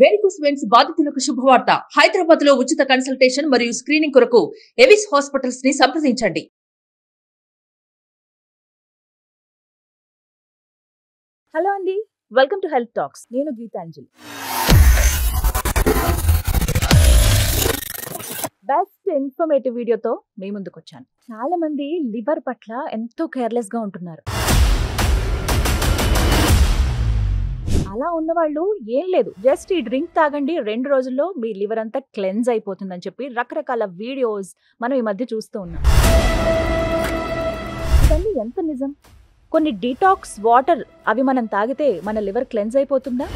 Varicose veins బాధితులకు శుభవార్త. హైదరాబాద్ లో ఉచిత కన్సల్టేషన్ మరియు స్క్రీనింగ్ కొరకు ఎవిస్ హాస్పిటల్స్ ని సంప్రదించండి. హలో అండి, వెల్కమ్ టు హెల్త్ టాక్స్. నేను గీతాంజలి. బెస్ట్ ఇన్ఫర్మేటివ్ వీడియోతో మీ ముందుకు వచ్చాను. చాలా మంది లివర్ పట్ల ఎంతో కేర్లెస్ గా ఉంటున్నారు. అలా ఉన్నవాళ్ళు ఏం లేదు, జస్ట్ ఈ డ్రింక్ తాగండి, 2 రోజుల్లో మీ లివర్ అంతా క్లెన్స్ అయిపోతుందని చెప్పి రకరకాల వీడియోస్ మనం ఈ మధ్య చూస్తూ ఉన్నాం. ఇవన్నీ ఎంత నిజం? కొన్ని డీటాక్స్ వాటర్ అవి మనం తాగితే మన లివర్ క్లెన్స్ అయిపోతుందా?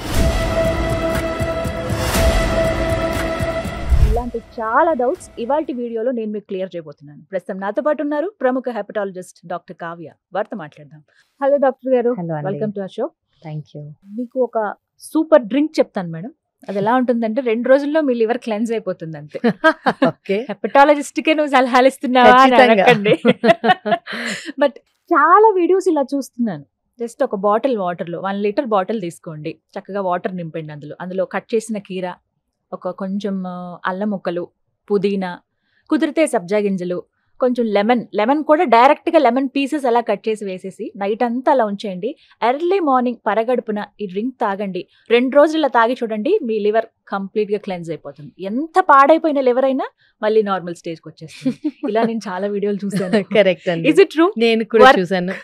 ఇలాంటి చాలా డౌట్స్ ఇవాల్టి వీడియోలో నేను మీకు క్లియర్ చేయబోతున్నాను. ప్రస్తుతం నాతో పాటు ఉన్నారు ప్రముఖ హెపటాలజిస్ట్ డాక్టర్ కావ్య. వారితో మాట్లాడదాం. హలో డాక్టర్ గారు, welcome to our show. Thank you. మీకు ఒక సూపర్ డ్రింక్ చెప్తాను మేడం. అది ఎలా ఉంటుందంటే 2 రోజుల్లో మీ లివర్ క్లెన్స్ అయిపోతుంది అంతే. హెపటాలజిస్ట్ కే నువ్వు సలహాలు ఇస్తున్నావా అని అనకండి. బట్ చాలా వీడియోస్ ఇలా చూస్తున్నాను. జస్ట్ ఒక బాటిల్ వాటర్లో 1 లీటర్ బాటిల్ తీసుకోండి, చక్కగా వాటర్ నింపండి. అందులో కట్ చేసిన కీర, ఒక కొంచెం అల్లం ముక్కలు, పుదీనా, కుదిరితే సబ్జా గింజలు, కొంచెం లెమన్ కూడా డైరెక్ట్గా లెమన్ పీసెస్ అలా కట్ చేసి వేసేసి నైట్ అంతా అలా ఉంచేయండి. ఎర్లీ మార్నింగ్ పరగడుపున ఈ డ్రింక్ తాగండి. 2 రోజులు ఇలా తాగి చూడండి, మీ లివర్ కంప్లీట్గా క్లెన్స్ అయిపోతుంది. ఎంత పాడైపోయిన లివర్ అయినా మళ్ళీ నార్మల్ స్టేజ్కి వచ్చేస్తుంది. ఇలా నేను చాలా వీడియోలు చూసాను. కరెక్ట్ అండి. Is it true? నేను కూడా చూసాను.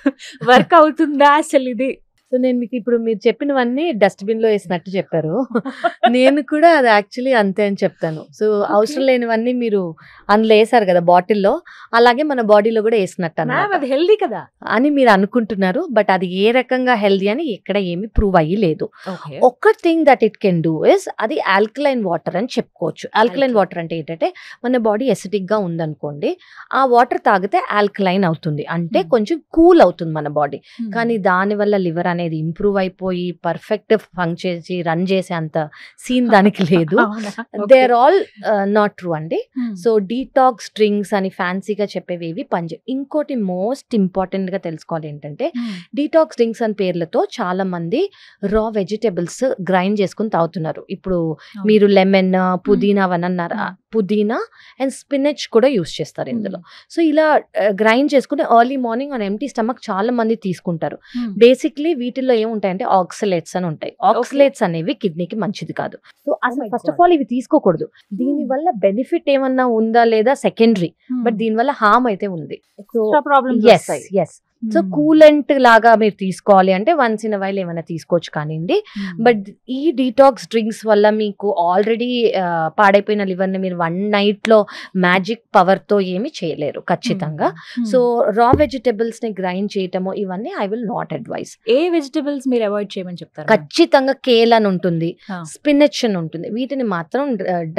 వర్క్ అవుతుందా అసలు ఇది? సో నేను మీకు ఇప్పుడు మీరు చెప్పినవన్నీ డస్ట్బిన్ లో వేసినట్టు చెప్పారు. నేను కూడా అది యాక్చువల్లీ అంతే అని చెప్తాను. సో అవసరం లేనివన్నీ మీరు అందులో వేసారు కదా బాటిల్లో, అలాగే మన బాడీలో కూడా వేసినట్టు అది హెల్దీ కదా అని మీరు అనుకుంటున్నారు. బట్ అది ఏ రకంగా హెల్దీ అని ఎక్కడ ఏమి ప్రూవ్ అయ్యి లేదు. ఒక్క thing that it can do is అది ఆల్కలైన్ వాటర్ అని చెప్పుకోవచ్చు. ఆల్కలైన్ వాటర్ అంటే ఏంటంటే మన బాడీ ఎసిడిక్ గా ఉందనుకోండి, ఆ వాటర్ తాగితే ఆల్కలైన్ అవుతుంది, అంటే కొంచెం కూల్ అవుతుంది మన బాడీ. కానీ దానివల్ల లివర్ అనేది ఇంప్రూవ్ అయిపోయి పర్ఫెక్ట్ ఫంక్షన్ చేసి రన్ చేసే అంత సీన్ దానికి లేదు. They are all not true అండి. సో డీటాక్స్ డ్రింక్స్ అని ఫ్యాన్సీగా చెప్పేవి పనిచేయ. ఇంకోటి మోస్ట్ ఇంపార్టెంట్ గా తెలుసుకోవాలి ఏంటంటే, డీటాక్స్ డ్రింక్స్ అని పేర్లతో చాలా మంది రా వెజిటబుల్స్ గ్రైండ్ చేసుకుని తాగుతున్నారు. ఇప్పుడు మీరు లెమన్, పుదీనా అవన్నీ అన్నారు. పుదీనా అండ్ స్పినచ్ కూడా యూస్ చేస్తారు ఇందులో. సో ఇలా గ్రైండ్ చేసుకుని early morning on empty stomach చాలా మంది తీసుకుంటారు. బేసిక్లీ వీటిల్లో ఏముంటాయంటే ఆక్సలేట్స్ అని ఉంటాయి. ఆక్సలేట్స్ అనేవి కిడ్నీకి మంచిది కాదు. సో అసలు ఫస్ట్ ఆఫ్ ఆల్ ఇవి తీసుకోకూడదు. దీనివల్ల బెనిఫిట్ ఏమన్నా ఉందా లేదా సెకండరీ, బట్ దీనివల్ల హార్మ్ అయితే ఉంది. సో ఎస్ సో కూలెంట్ లాగా మీరు తీసుకోవాలి అంటే వన్స్ ఇన్ వైల్ ఏమైనా తీసుకోవచ్చు కానివ్వండి. బట్ ఈ డీటాక్స్ డ్రింక్స్ వల్ల మీకు ఆల్రెడీ పాడైపోయిన లివర్ ని మీరు 1 night లో మ్యాజిక్ పవర్ తో ఏమి చేయలేరు ఖచ్చితంగా. సో రా వెజిటబుల్స్ ని గ్రైండ్ చేయటము ఇవన్నీ I will not advice. A vegetables మీరు అవాయిడ్ చేయమని చెప్తారు? ఖచ్చితంగా కేల్ అని ఉంటుంది, స్పినచ్ అని ఉంటుంది. వీటిని మాత్రం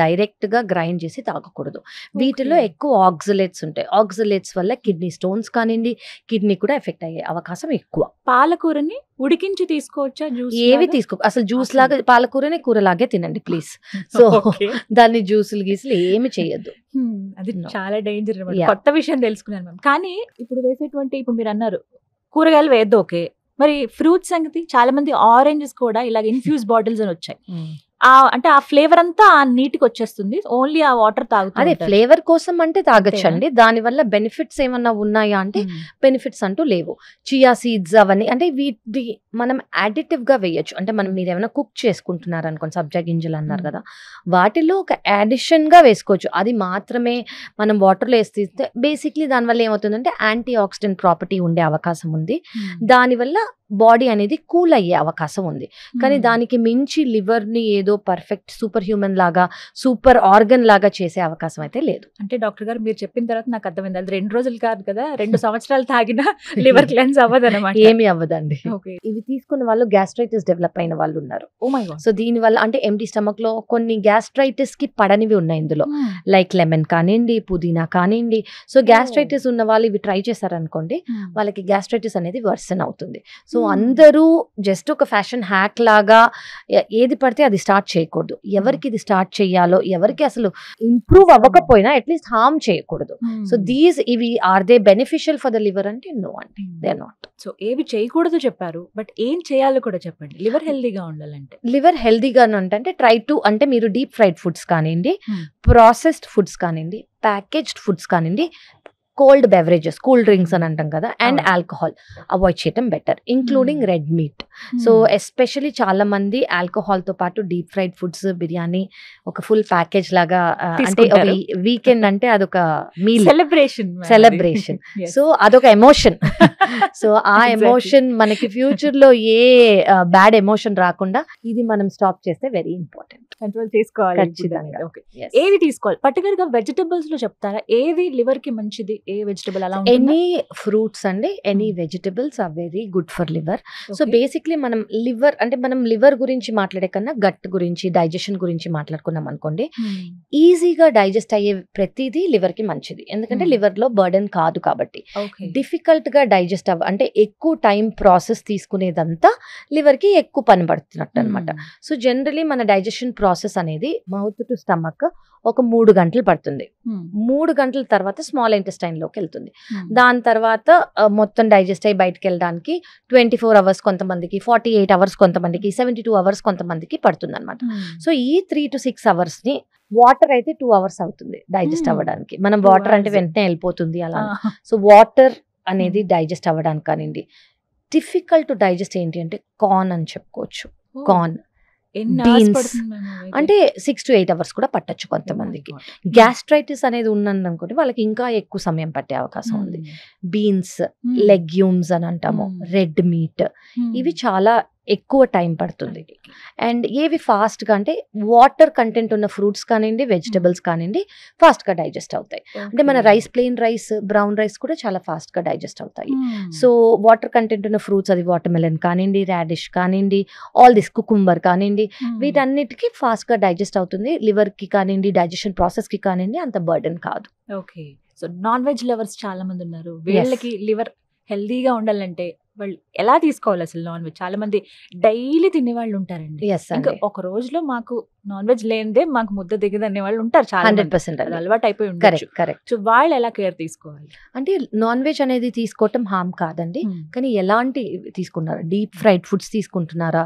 డైరెక్ట్ గా గ్రైండ్ చేసి తాగకూడదు. వీటిలో ఎక్కువ ఆక్సలేట్స్ ఉంటాయి. ఆక్సలేట్స్ వల్ల కిడ్నీ స్టోన్స్ కానివ్వండి, కిడ్నీ ఎఫెక్ట్ అయ్యే అవకాశం ఎక్కువ. పాలకూరని ఉడికించి తీసుకోవచ్చా? ఏవి తీసుకో, అసలు జ్యూస్ లాగా పాలకూరని కూరలాగే తినండి ప్లీజ్. సో దాన్ని జ్యూసులు గీసులు ఏమి చేయొద్దు. అది చాలా డేంజర్. కొత్త విషయం తెలుసుకున్నాను మ్యామ్. కానీ ఇప్పుడు వేసేటువంటి, ఇప్పుడు మీరు అన్నారు కూరగాయలు వేయద్దు, ఓకే, మరి ఫ్రూట్స్ సంగతి? చాలా మంది ఆరెంజెస్ కూడా ఇలాగ ఇన్ఫ్యూజ్ బాటిల్స్ అని వచ్చాయి. అంటే ఆ ఫ్లేవర్ అంతా ఆ నీటికి వచ్చేస్తుంది, ఓన్లీ ఆ వాటర్ తాగుతుంది. అదే ఫ్లేవర్ కోసం అంటే తాగొచ్చండి. దాని వల్ల బెనిఫిట్స్ ఏమన్నా ఉన్నాయా అంటే బెనిఫిట్స్ అంటూ లేవు. చియా సీడ్స్ అవన్నీ అంటే వీటి మనం అడిటివ్ గా వేయొచ్చు. అంటే మనం మీరు ఏమైనా కుక్ చేసుకుంటున్నారు అనుకోండి, సబ్జా గింజలు అన్నారు కదా, వాటిలో ఒక అడిషన్ గా వేసుకోవచ్చు. అది మాత్రమే మనం వాటర్లో వేసి తీస్తే బేసిక్లీ దానివల్ల ఏమవుతుందంటే యాంటీ ఆక్సిడెంట్ ప్రాపర్టీ ఉండే అవకాశం ఉంది. దానివల్ల బాడీ అనేది కూల్ అయ్యే అవకాశం ఉంది. కానీ దానికి మించి లివర్ ని ఏదో పర్ఫెక్ట్ సూపర్ హ్యూమన్ లాగా, సూపర్ ఆర్గన్ లాగా చేసే అవకాశం అయితే లేదు. అంటే డాక్టర్ గారు మీరు చెప్పిన తర్వాత నాకు అర్థమైంది, అది 2 రోజులు కాదు కదా, 2 సంవత్సరాలు తాగినా లివర్ క్లెన్స్ అవ్వదన్నమాట. ఏమి అవ్వదండి. ఇవి తీసుకున్న వాళ్ళు గ్యాస్ట్రైటిస్ డెవలప్ అయిన వాళ్ళు ఉన్నారు. సో దీని వల్ల అంటే ఎంటీ స్టమక్ లో కొన్ని గ్యాస్ట్రైటిస్ కి పడనివి ఉన్నాయి ఇందులో, లైక్ లెమన్ కానివ్వండి, పుదీనా కానివ్వండి. సో గ్యాస్ట్రైటిస్ ఉన్న వాళ్ళు ఇవి ట్రై చేశారనుకోండి, వాళ్ళకి గ్యాస్ట్రైటిస్ అనేది వర్సన్ అవుతుంది. సో అందరూ జస్ట్ ఒక ఫ్యాషన్ హ్యాక్ లాగా ఏది పడితే అది స్టార్ట్ చేయకూడదు. ఎవరికి ఇది స్టార్ట్ చేయాలో, ఎవరికి అసలు ఇంప్రూవ్ అవ్వకపోయినా అట్లీస్ట్ హార్మ్ చేయకూడదు. సో ఇవి are they beneficial for the liver అంటే నో అండి, దే ఆర్ నాట్. సో ఏవి చేయకూడదు చెప్పారు, బట్ ఏం చేయాలో కూడా చెప్పండి లివర్ హెల్దీగా ఉండాలంటే. లివర్ హెల్దీగా అంటే ట్రై టు అంటే మీరు డీప్ ఫ్రైడ్ ఫుడ్స్ కానివ్వండి, ప్రాసెస్డ్ ఫుడ్స్ కానివ్వండి, ప్యాకేజ్డ్ ఫుడ్స్ కానివ్వండి, కోల్డ్ బెవరేజెస్, కూల్ డ్రింక్స్ అని అంటాం కదా, అండ్ ఆల్కహాల్ అవాయిడ్ చేయటం better, including red meat. So especially చాలా మంది ఆల్కహాల్ తో పాటు డీప్ ఫ్రైడ్ ఫుడ్స్, బిర్యానీ ఒక ఫుల్ ప్యాకేజ్ లాగా, అంటే వీకెండ్ అంటే అదొక మీల్ సెలబ్రేషన్. సో అదొక ఎమోషన్. సో ఆ ఎమోషన్ మనకి ఫ్యూచర్ లో ఏ బ్యాడ్ ఎమోషన్ రాకుండా ఇది మనం స్టాప్ చేస్తే వెరీ ఇంపార్టెంట్. కంట్రోల్ చేసుకోవాలి ఖచ్చితంగా. ఏవి తీసుకోవాలి పర్టికులర్ గా వెజిటబుల్స్ లో చెప్తారా, ఏది లివర్ కి మంచిది, ఏ వెజిటబుల్ అలా? ఎనీ ఫ్రూట్స్ అండి, any vegetables are very good for liver. So basically మనం లివర్ అంటే మనం లివర్ గురించి మాట్లాడే కన్నా గట్ గురించి, డైజెషన్ గురించి మాట్లాడుకున్నాం అనుకోండి, ఈజీగా డైజెస్ట్ అయ్యే ప్రతిదీ లివర్ కి మంచిది. ఎందుకంటే లివర్ లో బర్డెన్ కాదు కాబట్టి. డిఫికల్ట్ గా డైజెస్ట్ అంటే ఎక్కువ టైం ప్రాసెస్ తీసుకునేదంతా లివర్ కి ఎక్కువ పని పడుతున్నట్టు అనమాట. సో జనరలీ మన డైజెషన్ ప్రాసెస్ అనేది మౌత్ టు స్టమక్ ఒక 3 గంటలు పడుతుంది. 3 గంటల తర్వాత స్మాల్ ఇంటెస్టైన్ లోకి వెళ్తుంది. దాని తర్వాత మొత్తం డైజెస్ట్ అయ్యి బయటకు వెళ్ళడానికి 24 అవర్స్ కొంతమందికి, 48 అవర్స్ కొంతమందికి, 72 అవర్స్ కొంతమందికి పడుతుంది అనమాట. సో ఈ 3 to 6 అవర్స్ ని వాటర్ అయితే 2 అవర్స్ అవుతుంది డైజెస్ట్ అవ్వడానికి. మనం వాటర్ అంటే వెంటనే వెళ్ళిపోతుంది అలా. సో వాటర్ అనేది డైజెస్ట్ అవ్వడానికి కానివ్వండి. డిఫికల్ట్ టు డైజెస్ట్ ఏంటి అంటే కార్న్ అని చెప్పుకోవచ్చు. కార్న్, బీన్స్ అంటే 6 to 8 అవర్స్ కూడా పట్టొచ్చు కొంతమందికి. గ్యాస్ట్రైటిస్ అనేది ఉన్నదనుకోండి వాళ్ళకి ఇంకా ఎక్కువ సమయం పట్టే అవకాశం ఉంది. బీన్స్, లెగ్యూమ్స్ అని అంటాము, రెడ్ మీట్, ఇవి చాలా ఎక్కువ టైం పడుతుంది. అండ్ ఏవి ఫాస్ట్గా అంటే వాటర్ కంటెంట్ ఉన్న ఫ్రూట్స్ కానివ్వండి, వెజిటబుల్స్ కానివ్వండి ఫాస్ట్గా డైజెస్ట్ అవుతాయి. అంటే మన rice, plain rice, brown rice కూడా చాలా ఫాస్ట్గా డైజెస్ట్ అవుతాయి. సో వాటర్ కంటెంట్ ఉన్న ఫ్రూట్స్, అది వాటర్ మెలన్ కానివ్వండి, రాడిష్ కానివ్వండి, ఆల్ దిస్ కుకుంబర్ కానివ్వండి, వీటన్నిటికీ ఫాస్ట్గా డైజెస్ట్ అవుతుంది. లివర్కి కానివ్వండి, డైజెషన్ ప్రాసెస్కి కానివ్వండి అంత బర్డెన్ కాదు. Okay. So non veg lovers చాలా మంది ఉన్నారు, వీళ్ళకి లివర్ హెల్దీగా ఉండాలంటే వాళ్ళు ఎలా తీసుకోవాలి అసలు? నాన్ వెజ్ చాలా మంది డైలీ తినే వాళ్ళు ఉంటారండి. ఇంకా ఒక రోజులో మాకు నాన్ వెజ్ లేనిదే మాకు ముద్ద దిగదు అనే వాళ్ళు ఉంటారు. 100% అలవాటు అయిపోయి ఉంటారు. సో వాళ్ళు ఎలా కేర్ తీసుకోవాలి? అంటే నాన్ వెజ్ అనేది తీసుకోవటం హామ్ కాదండి, కానీ ఎలాంటి తీసుకున్నారా? డీప్ ఫ్రైడ్ ఫుడ్స్ తీసుకుంటున్నారా,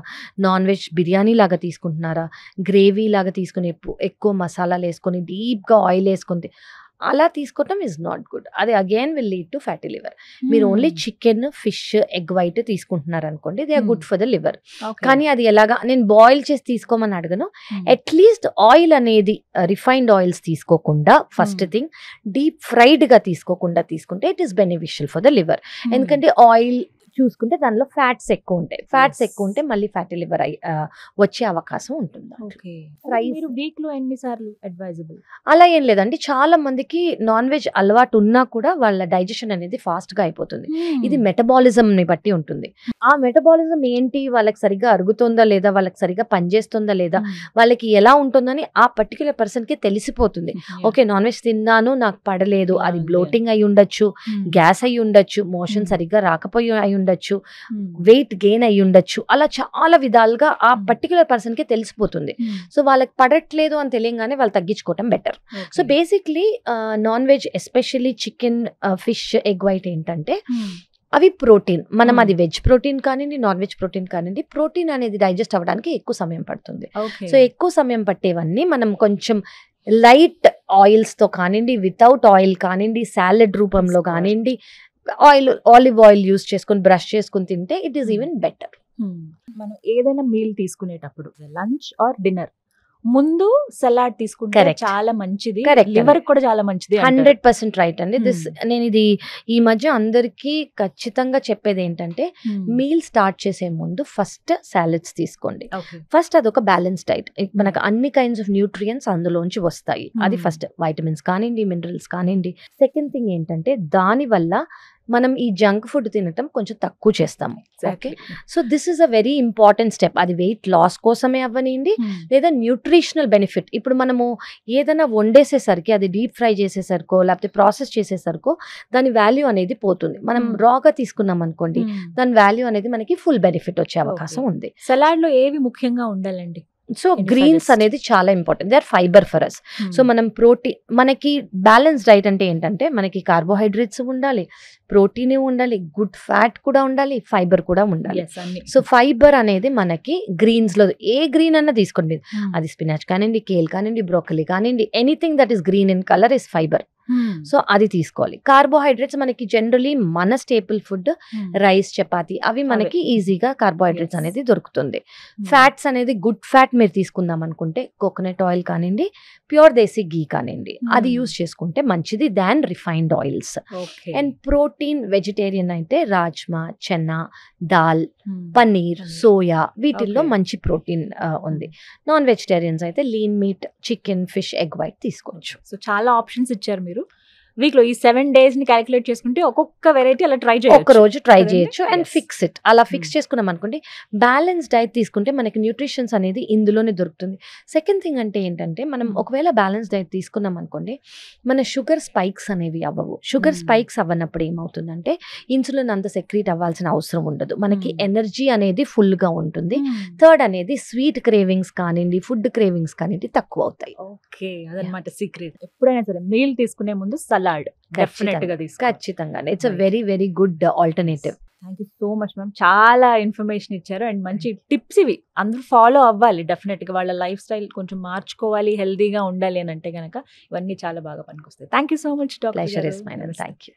నాన్ వెజ్ బిర్యానీ లాగా తీసుకుంటున్నారా, గ్రేవీ లాగా తీసుకుని ఎక్కువ మసాలాలు వేసుకొని డీప్ గా ఆయిల్ వేసుకుంటే అలా తీసుకోవటం ఈజ్ నాట్ గుడ్. అది again will lead to fatty liver. మీరు only chicken, fish, egg white తీసుకుంటున్నారు అనుకోండి, they are good for the liver. కానీ అది ఎలాగా, నేను బాయిల్ చేసి తీసుకోమని అడగను. అట్లీస్ట్ ఆయిల్ అనేది రిఫైన్డ్ ఆయిల్స్ తీసుకోకుండా, ఫస్ట్ థింగ్ డీప్ ఫ్రైడ్ గా తీసుకోకుండా తీసుకుంటే it is beneficial for the liver. ఎందుకంటే ఆయిల్ చూసుకుంటే దానిలో ఫ్యాట్స్ ఎక్కువ ఉంటాయి. ఫ్యాట్స్ ఎక్కువ ఉంటే మళ్ళీ ఫ్యాటీ లివర్ వచ్చే అవకాశం ఉంటుంది. వీక్ లో ఎన్నిసార్లు అడ్వైజబుల్? అలా ఏం లేదండి, చాలా మందికి నాన్ వెజ్ అలవాటు ఉన్నా కూడా వాళ్ళ డైజెషన్ అనేది ఫాస్ట్ గా అయిపోతుంది. ఇది మెటబాలిజం ని బట్టి ఉంటుంది. ఆ మెటబాలిజం ఏంటి, వాళ్ళకి సరిగ్గా అరుగుతుందా లేదా, వాళ్ళకి సరిగ్గా పనిచేస్తుందా లేదా, వాళ్ళకి ఎలా ఉంటుందని ఆ పర్టికులర్ పర్సన్ కి తెలిసిపోతుంది. ఓకే, నాన్ వెజ్ తిన్నాను, నాకు పడలేదు, అది బ్లోటింగ్ అయి ఉండొచ్చు, గ్యాస్ అయి ఉండొచ్చు, మోషన్ సరిగ్గా రాకపోయి అయి ఉండొచ్చు, వెయిట్ గెయిన్ అయి ఉండొచ్చు, అలా చాలా విధాలుగా ఆ పర్టికులర్ పర్సన్ కి తెలిసిపోతుంది. సో వాళ్ళకి పడట్లేదు అని తెలియగానే వాళ్ళు తగ్గించుకోవటం better. So basically non veg especially chicken, fish, egg white ఏంటంటే అవి ప్రోటీన్. మనం అది వెజ్ ప్రోటీన్ కానివ్వండి, నాన్ వెజ్ ప్రోటీన్ కానివ్వండి, ప్రోటీన్ అనేది డైజెస్ట్ అవ్వడానికి ఎక్కువ సమయం పడుతుంది. సో ఎక్కువ సమయం పట్టేవన్నీ మనం కొంచెం లైట్ ఆయిల్స్ తో కానివ్వండి, వితౌట్ ఆయిల్ కానివ్వండి, సాలెడ్ రూపంలో కానివ్వండి, ఆలివ్ ఆయిల్ యూస్ చేసుకొని బ్రష్ చేసుకుని తింటే ఇట్ ఈస్ ఈవెన్ బెటర్. మనం ఏదైనా మీల్ తీసుకునేటప్పుడు లంచ్ ఆర్ డిన్నర్ ముందు సలాడ్ తీసుకుంటే చాలా మంచిది, లివర్ కూడా చాలా మంచిది. 100% రైట్ అండి. నేను ఇది ఈ మధ్య అందరికి ఖచ్చితంగా చెప్పేది ఏంటంటే, మీల్ స్టార్ట్ చేసే ముందు ఫస్ట్ సాలెడ్స్ తీసుకోండి. ఫస్ట్ అదొక బ్యాలెన్స్ డైట్, మనకు అన్ని కైండ్స్ ఆఫ్ న్యూట్రియంట్స్ అందులోంచి వస్తాయి. అది ఫస్ట్ వైటమిన్స్ కానివ్వండి, మినరల్స్ కానివ్వండి. సెకండ్ థింగ్ ఏంటంటే, దాని వల్ల మనం ఈ జంక్ ఫుడ్ తినటం కొంచెం తక్కువ చేస్తాము. Okay, so this is a very important step. అది వెయిట్ లాస్ కోసమే అవ్వనివ్వండి లేదా న్యూట్రిషనల్ బెనిఫిట్. ఇప్పుడు మనము ఏదైనా వండేసేసరికి అది డీప్ ఫ్రై చేసేసరికో లేకపోతే ప్రాసెస్ చేసేసరికో దాని వాల్యూ అనేది పోతుంది. మనం రాగా తీసుకున్నాం అనుకోండి, దాని వాల్యూ అనేది మనకి ఫుల్ బెనిఫిట్ వచ్చే అవకాశం ఉంది. సలాడ్ లో ఏవి ముఖ్యంగా ఉండాలండి? సో గ్రీన్స్ అనేది చాలా important, they are fibre for us. So మనం ప్రోటీన్, మనకి బ్యాలెన్స్ డైట్ అంటే ఏంటంటే మనకి కార్బోహైడ్రేట్స్ ఉండాలి, ప్రోటీన్ ఉండాలి, గుడ్ ఫ్యాట్ కూడా ఉండాలి, ఫైబర్ కూడా ఉండాలి. సో ఫైబర్ అనేది మనకి గ్రీన్స్ లో ఏ గ్రీన్ అన్నా తీసుకోండి, అది స్పినాచ్ కానివ్వండి, కేల్ కానివ్వండి, బ్రోకలీ కానివ్వండి, anything that is green in colour is fibre. So అది తీసుకోవాలి. కార్బోహైడ్రేట్స్ మనకి జనరలీ మన స్టేపుల్ ఫుడ్ రైస్, చపాతి అవి మనకి ఈజీగా కార్బోహైడ్రేట్స్ అనేది దొరుకుతుంది. ఫ్యాట్స్ అనేది గుడ్ ఫ్యాట్ మీరు తీసుకుందాం అనుకుంటే కోకోనట్ ఆయిల్ కానివ్వండి, ప్యూర్ దేశీ గీ కానివ్వండి, అది యూస్ చేసుకుంటే మంచిది than refined oils. And protein vegetarian అయితే రాజ్మా, చెన్నా, దాల్, పన్నీర్, సోయా వీటిల్లో మంచి ప్రోటీన్ ఉంది. నాన్ వెజిటేరియన్స్ అయితే lean meat, chicken, fish, egg white తీసుకోవచ్చు. సో చాలా ఆప్షన్స్ ఇచ్చారు మీరు. వీక్ లో ఈ 7 days ని క్యాలిక్యులేట్ చేసుకుంటే ఒక్కొక్క వెరైటీ అలా ట్రై చేయొచ్చు, ఒక రోజు ట్రై చేయొచ్చు. అండ్ ఫిక్స్ ఇట్, అలా ఫిక్స్ చేసుకున్నాం అనుకోండి, బ్యాలెన్స్ డైట్ తీసుకుంటే మనకి న్యూట్రిషన్స్ అనేది ఇందులోనే దొరుకుతుంది. సెకండ్ థింగ్ అంటే ఏంటంటే మనం ఒకవేళ బ్యాలెన్స్ డైట్ తీసుకున్నాం అనుకోండి, మన షుగర్ స్పైక్స్ అనేవి అవ్వవు. షుగర్ స్పైక్స్ అవ్వనప్పుడు ఏమవుతుందంటే ఇన్సులిన్ అంత సెక్రీట్ అవ్వాల్సిన అవసరం ఉండదు, మనకి ఎనర్జీ అనేది ఫుల్ గా ఉంటుంది. థర్డ్ అనేది స్వీట్ క్రేవింగ్స్ కానివ్వండి, ఫుడ్ క్రేవింగ్స్ కానివ్వండి తక్కువ అవుతాయి. ఓకే, అదనమాట సీక్రెట్. ఎప్పుడైనా సరే మీల్ తీసుకునే ముందు సలాడ్ డెఫినెట్ గా తీసుకోవాలి. ఖచ్చితంగా, it's a very very good alternative. Thank you so much ma'am, చాలా ఇన్ఫర్మేషన్ ఇచ్చారు అండ్ మంచి టిప్స్ ఇవి అందరూ ఫాలో అవ్వాలి డెఫినెట్ గా. వాళ్ళ లైఫ్ స్టైల్ కొంచెం మార్చుకోవాలి, హెల్దీగా ఉండాలి అని అంటే కనుక ఇవన్నీ చాలా బాగా పనికొస్తాయి. Thank you so much doctor. Pleasure is mine. Thank you.